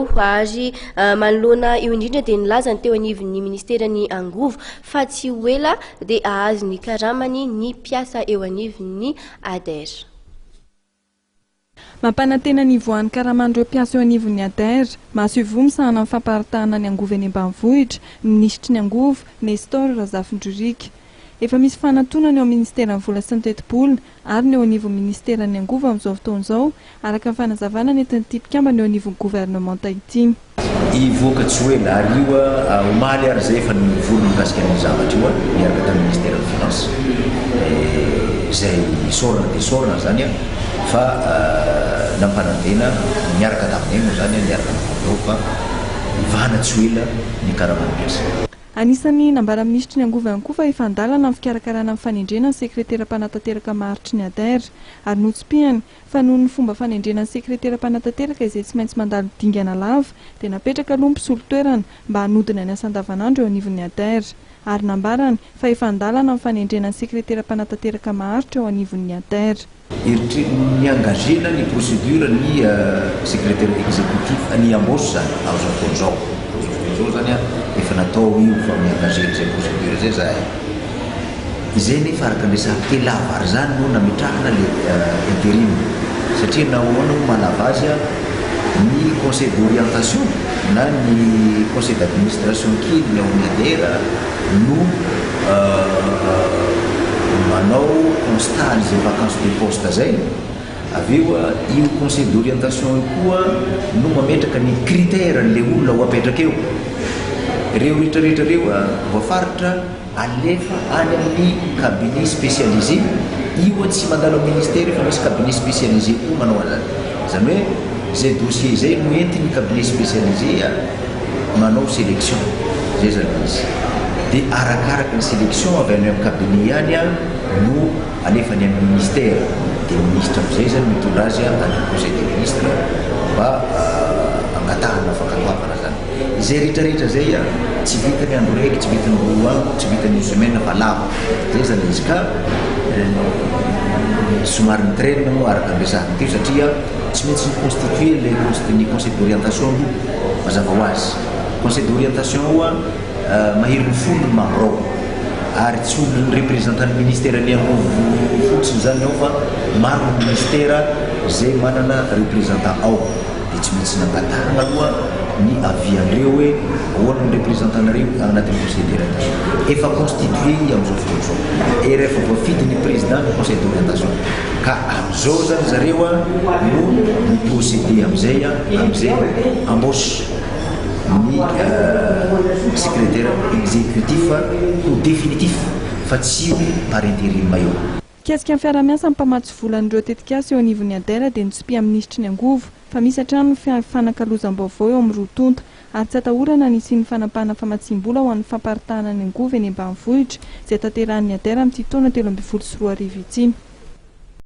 Azy manoloana io indrindra dia nilazany teo anivon'ny ministerany Angovo fa tsy ho ela dia ahazo ny karamany ny mpiasa eo anivon'ny ADER. Mampanantena ny voan'ny karamandreo mpiasa eo anivon'ny ADER, Mahasoivo misahana amin'ny famparitahana ny Angovo eny ambanivohitra, ny ministry ny Angovo, Nestor Razafindrorika. Efa misy fanantonana eo amin'ny ministeran'ny vola sy ny teti-bolona ary ny eo anivon'ny ministeran'ny Angovo amin'izao fotoan'izao araka ny fanazavana nentin'ity mpikambana eo anivon'ny gouvernement ity. Ivoaka tsy hoe la io omaly ary zay efa nivolony mikasika ny zavatra io miaraka tamin'ny ministère de finance zay sorana dia sorana zany fa nampanantena miaraka taminay moa zany miaraka taminao fa ivana tsy ho ela ny karamany-piasa. Anisany nambara ministry ny Angovo ihany koa fa efa andalana amin'ny fikarakarana amin'ny fanendrena ny sekretera mpanantanteraka maharitry ny ADER ary notsim-pihany fa noho ny fomba fanendrena ny sekretera mpanantanteraka izay tsy maintsy mandalo dingana lava dia napetraka aloha mpisolo toerana mba hanodina ny asa andavanandro eo anivon'ny ADER ary nambarany fa efa andalana amin'ny fanendrena ny sekretera mpanantanteraka maharitra eo anivon'ny ADER. Niengagena ny procédure ny secrétaire exécutif ny embauche zany amin'izao fotoan'izao. Izao zany efa natao io fa miengagena zay procédure zay zahay. Izay nefa araka ny resaka telava ary zany no nametrahana le intérim satria nahoana malava azy ny conseil d'orientation na ny conseil d'administration kely ny ao amin'ny ADER no manao constat izay vacance de poste zay. Aveo io conseil d'orientation io koa no mametraka ny critère le olona ho apetraka eo. Ireo rehetrarehetra reo voafaritra alefa any amin'ny cabinet spécialisé. Io tsy mandalo amin'ny ministère fa misy cabinet spécialisé koa manao an'izany. Zany hoe zay dossier zay no entiny cabinet spécialisé manao sélection zay zany izy. Dia arakaraka ny sélection avy any amin'ny cabinet ihany no alefany amin'ny ministère. Dia ny ministre amin'izay zany mitondra azy any conseil des ministres mba angatahana fankatoavana zany. Izay rehetrarehetra zay tsy vitany andro raiky, tsy vitany roa andro, tsy vitany une semaine fa lava. Zay zany izy ka somary mitraine moa araka ny resahana teo satria tsy maintsy constituer ny conseil d'orientation io mazava ho azy. Conseil d'orientation io mahery ny folo ny membre ao ary tsy olony représentant ny ministère ny Angovo fotsiny zany ao fa maro ny ministère zay manana représentant ao. Dia tsy maintsy nangatahana aloha ny avian'ireo hoe ahoana ny représentant-nareo agnatin'ny conseil d'orientation. Efa constitué amin'izao fotoan'izao. Et rehefa voafidy ny président ny conseil d'orientation. Ka amin'izao zany zareo no miprocédé amin'izay embauche ny secrétaire exécutif ho définitif fa tsy ho par intérim io. Kesika ny fiara-miasa ny mpamatsy volan'ireo tetikasa eo anivon'ny ADER dia nitsim-pia ministry ny Angovo fa misy hatrany ny fanakalozam-baovao eo amin'ny rotonta ary tsy atahorana ny fanampahana famatsim-bola ho an'ny famparitahana ny Angovo eny ambanivohitra izay tanterahan'ny ADER amin'ity taona 2024 ity.